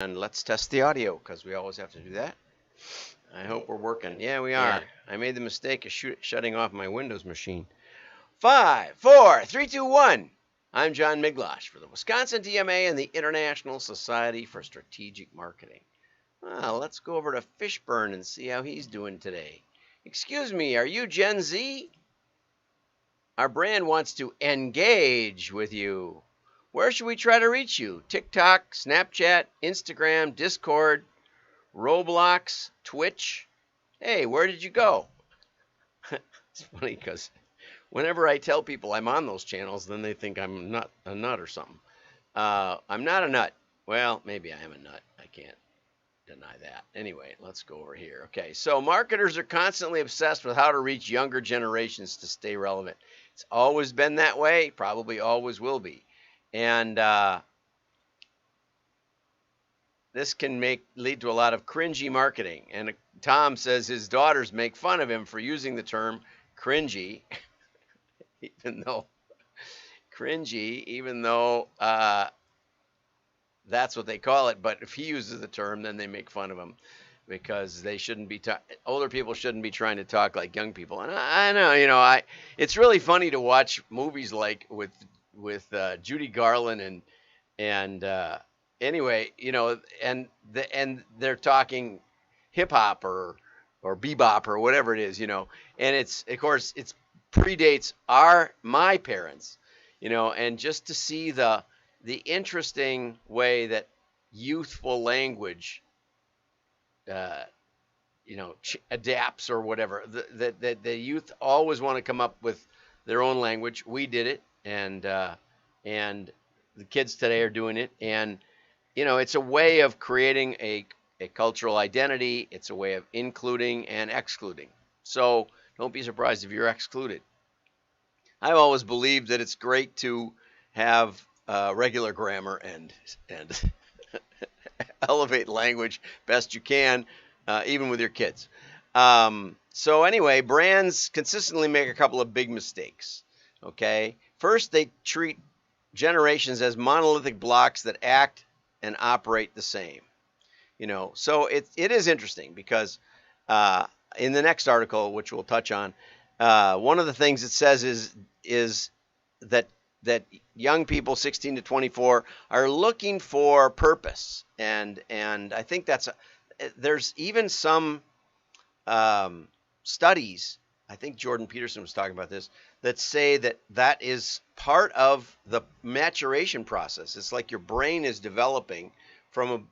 And let's test the audio because we always have to do that. I hope we're working. Yeah, we are. I made the mistake of shutting off my Windows machine. 5, 4, 3, 2, 1. I'm John Miglosh for the Wisconsin TMA and the International Society for Strategic Marketing. Well, let's go over to Fishburne and see how he's doing today. Excuse me, are you Gen Z? Our brand wants to engage with you. Where should we try to reach you? TikTok, Snapchat, Instagram, Discord, Roblox, Twitch? Hey, where did you go? It's funny because whenever I tell people I'm on those channels, then they think I'm not a nut or something. I'm not a nut. Well, maybe I am a nut. I can't deny that. Anyway, let's go over here. Okay, so marketers are constantly obsessed with how to reach younger generations to stay relevant. It's always been that way, probably always will be. And this can lead to a lot of cringy marketing. And Tom says his daughters make fun of him for using the term cringy, even though that's what they call it. But if he uses the term, then they make fun of him because they shouldn't be older people shouldn't be trying to talk like young people. And I know, it's really funny to watch movies like with Judy Garland and anyway, and they're talking hip hop or bebop or whatever it is, and it's of course it's predates my parents, and just to see the interesting way that youthful language adapts or whatever. That the youth always want to come up with their own language. We did it, and the kids today are doing it, and it's a way of creating a cultural identity. It's a way of including and excluding. So don't be surprised if you're excluded. I've always believed that it's great to have regular grammar and elevate language best you can, even with your kids. So anyway, brands consistently make a couple of big mistakes. Okay, first they treat generations as monolithic blocks that act and operate the same. So it is interesting because in the next article, which we'll touch on, one of the things it says is that young people 16 to 24 are looking for purpose, and I think there's even some studies. I think Jordan Peterson was talking about this, that say that is part of the maturation process. It's like your brain is developing from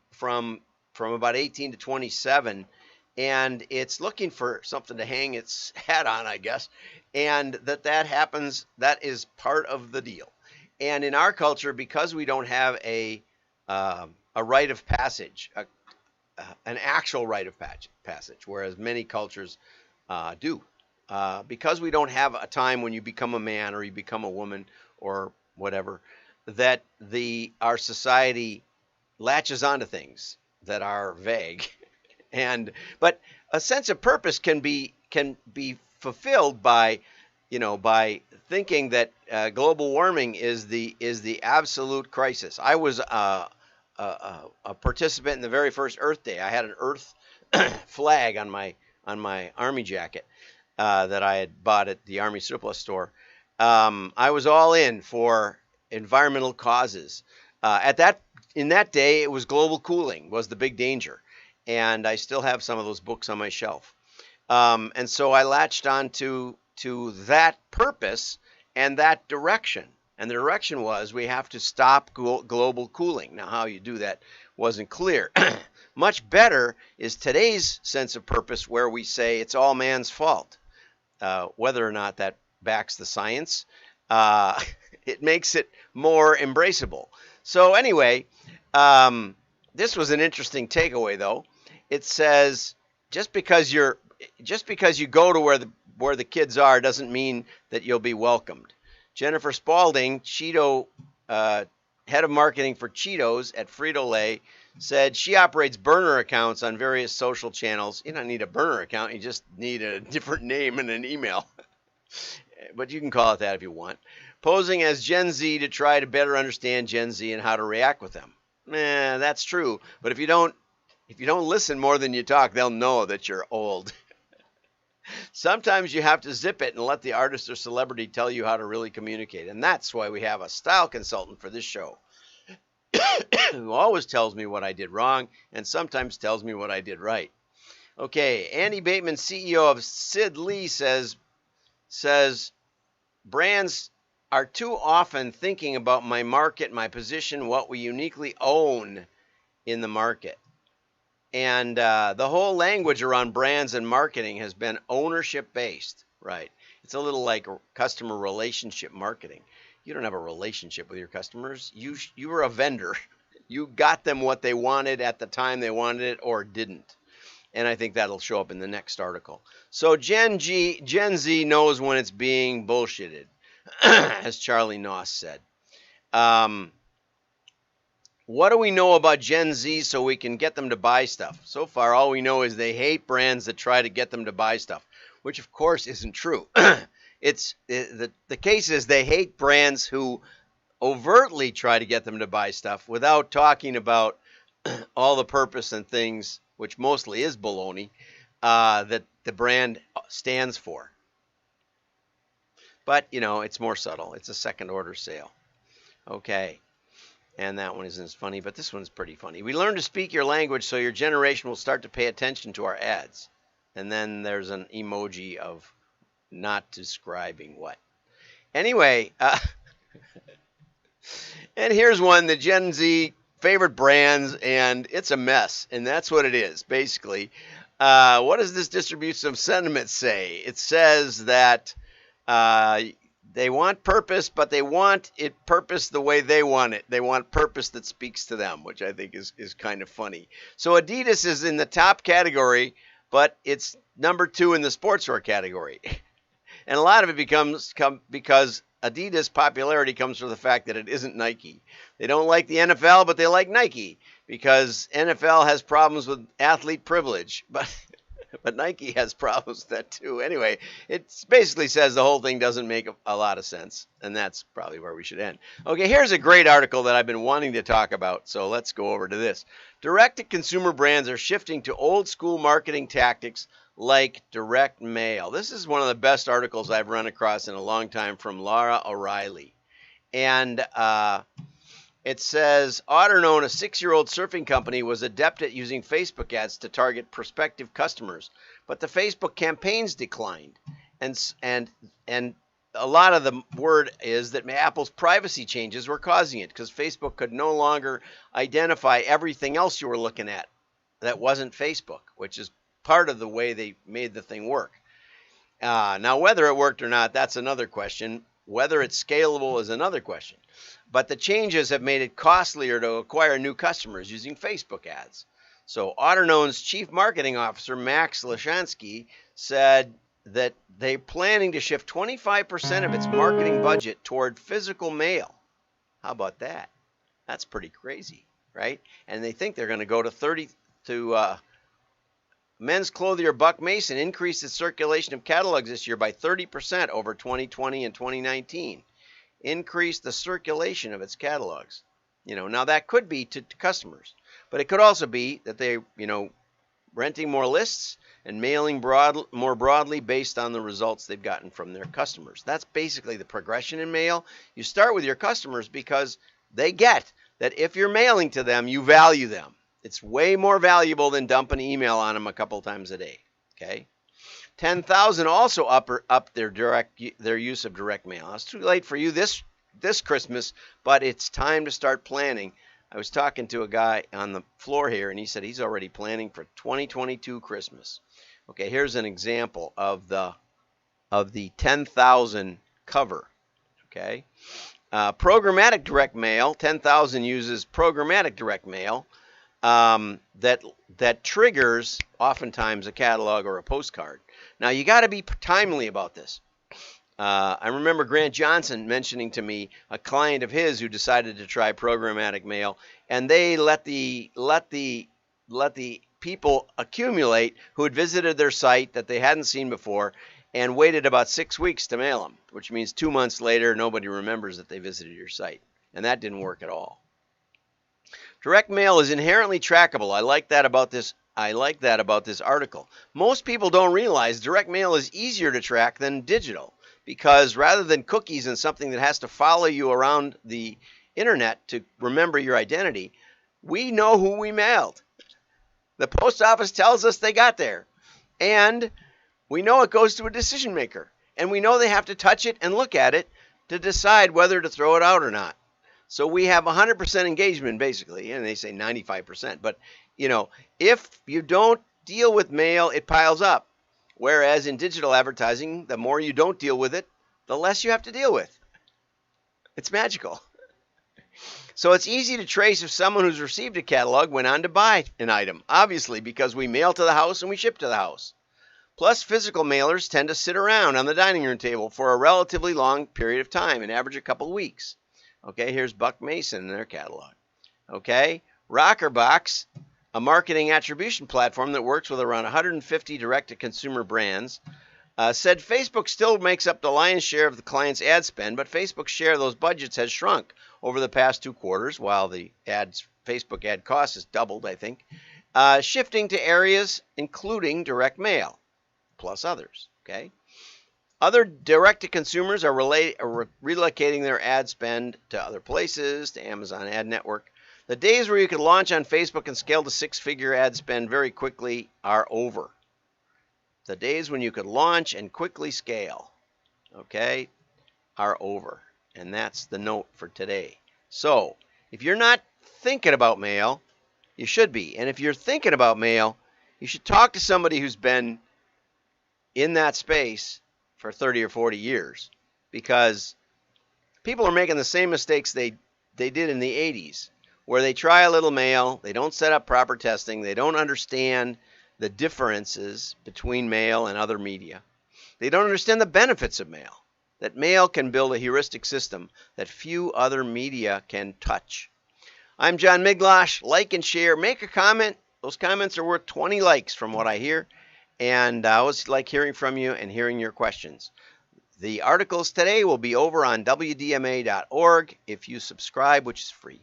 about 18 to 27, and it's looking for something to hang its hat on, I guess, and that happens. That is part of the deal. And in our culture, because we don't have a rite of passage, an actual rite of passage, whereas many cultures do. Because we don't have a time when you become a man or you become a woman or whatever, that our society latches onto things that are vague, but a sense of purpose can be fulfilled by thinking that global warming is the absolute crisis. I was a participant in the very first Earth Day. I had an Earth flag on my Army jacket that I had bought at the Army surplus store. I was all in for environmental causes. In that day, it was global cooling was the big danger, and I still have some of those books on my shelf. And so I latched on to that purpose and that direction. And the direction was we have to stop global cooling. Now, how you do that wasn't clear. Much better is today's sense of purpose, where we say it's all man's fault. Whether or not that backs the science, it makes it more embraceable. So anyway, this was an interesting takeaway, though. It says just because you go to where the kids are doesn't mean that you'll be welcomed. Jennifer Spalding, Cheeto head of marketing for Cheetos at Frito-Lay, said she operates burner accounts on various social channels. You don't need a burner account. You just need a different name and an email. But you can call it that if you want. Posing as Gen Z to try to better understand Gen Z and how to react with them. That's true. But if you don't listen more than you talk, they'll know that you're old. Sometimes you have to zip it and let the artist or celebrity tell you how to really communicate. And that's why we have a style consultant for this show who always tells me what I did wrong and sometimes tells me what I did right. Okay, Andy Bateman, CEO of Sid Lee, says brands are too often thinking about my market, my position, what we uniquely own in the market. And the whole language around brands and marketing has been ownership based, right? It's a little like customer relationship marketing. You don't have a relationship with your customers. You were a vendor. You got them what they wanted at the time they wanted it or didn't. And I think that'll show up in the next article. So Gen Z knows when it's being bullshitted, as Charlie Noss said. What do we know about Gen Z so we can get them to buy stuff? So far, all we know is they hate brands that try to get them to buy stuff, which of course isn't true. The case is they hate brands who overtly try to get them to buy stuff without talking about all the purpose and things, which mostly is baloney, that the brand stands for. But, it's more subtle. It's a second order sale. Okay. And that one isn't as funny, but this one's pretty funny. We learn to speak your language so your generation will start to pay attention to our ads. And then there's an emoji of not describing what. Anyway, and here's one, the Gen Z favorite brands, and it's a mess. And that's what it is, basically. What does this distribution of sentiment say? It says that they want purpose, but they want it purpose the way they want it. They want purpose that speaks to them, which I think is kind of funny. So Adidas is in the top category, but it's number 2 in the sportswear category. And a lot of it because Adidas' popularity comes from the fact that it isn't Nike. They don't like the NFL, but they like Nike because NFL has problems with athlete privilege. But Nike has problems with that too. Anyway, it basically says the whole thing doesn't make a lot of sense. And that's probably where we should end. Okay, here's a great article that I've been wanting to talk about. So let's go over to this. Direct-to-consumer brands are shifting to old-school marketing tactics like direct mail. This is one of the best articles I've run across in a long time from Laura O'Reilly. And it says, AutoKnown, a 6-year-old surfing company, was adept at using Facebook ads to target prospective customers, but the Facebook campaigns declined. And a lot of the word is that Apple's privacy changes were causing it because Facebook could no longer identify everything else you were looking at that wasn't Facebook, which is part of the way they made the thing work. Now, whether it worked or not, that's another question. Whether it's scalable is another question. But the changes have made it costlier to acquire new customers using Facebook ads. So AutoKnown's chief marketing officer, Max Lashansky, said that they're planning to shift 25% of its marketing budget toward physical mail. How about that? That's pretty crazy, right? And they think they're going to go to Men's Clothier Buck Mason increased its circulation of catalogs this year by 30% over 2020 and 2019. Increase the circulation of its catalogs. Now that could be to customers, but it could also be that they, renting more lists and mailing more broadly based on the results they've gotten from their customers. That's basically the progression in mail. You start with your customers because they get that if you're mailing to them, you value them. It's way more valuable than dumping email on them a couple times a day. Okay. 10,000 also up their use of direct mail. It's too late for you this Christmas, but it's time to start planning. I was talking to a guy on the floor here, and he said he's already planning for 2022 Christmas. Okay, here's an example of the 10,000 cover. Okay, programmatic direct mail. 10,000 uses programmatic direct mail. That triggers oftentimes a catalog or a postcard. Now you got to be timely about this. I remember Grant Johnson mentioning to me a client of his who decided to try programmatic mail, and they let the people accumulate who had visited their site that they hadn't seen before, and waited about 6 weeks to mail them, which means 2 months later nobody remembers that they visited your site, and that didn't work at all. Direct mail is inherently trackable. I like that about this article. Most people don't realize direct mail is easier to track than digital because rather than cookies and something that has to follow you around the internet to remember your identity, we know who we mailed. The post office tells us they got there. And we know it goes to a decision maker. And we know they have to touch it and look at it to decide whether to throw it out or not. So we have 100% engagement, basically, and they say 95%. But, if you don't deal with mail, it piles up. Whereas in digital advertising, the more you don't deal with it, the less you have to deal with. It's magical. So it's easy to trace if someone who's received a catalog went on to buy an item, obviously, because we mail to the house and we ship to the house. Plus, physical mailers tend to sit around on the dining room table for a relatively long period of time, an average a couple of weeks. Okay, here's Buck Mason in their catalog. Okay, Rockerbox, a marketing attribution platform that works with around 150 direct-to-consumer brands, said Facebook still makes up the lion's share of the client's ad spend, but Facebook's share of those budgets has shrunk over the past 2 quarters, while the Facebook ad cost has doubled, I think, shifting to areas including direct mail, plus others. Okay. Other direct-to-consumers are relocating their ad spend to other places, to Amazon Ad Network. The days where you could launch on Facebook and scale to 6-figure ad spend very quickly are over. The days when you could launch and quickly scale, okay, are over. And that's the note for today. So, if you're not thinking about mail, you should be. And if you're thinking about mail, you should talk to somebody who's been in that space for 30 or 40 years, because people are making the same mistakes they did in the 80s, where they try a little mail, they don't set up proper testing, they don't understand the differences between mail and other media. They don't understand the benefits of mail, that mail can build a heuristic system that few other media can touch. I'm John Miglosh. Like and share. Make a comment. Those comments are worth 20 likes from what I hear. And I always like hearing from you and hearing your questions. The articles today will be over on WDMA.org if you subscribe, which is free.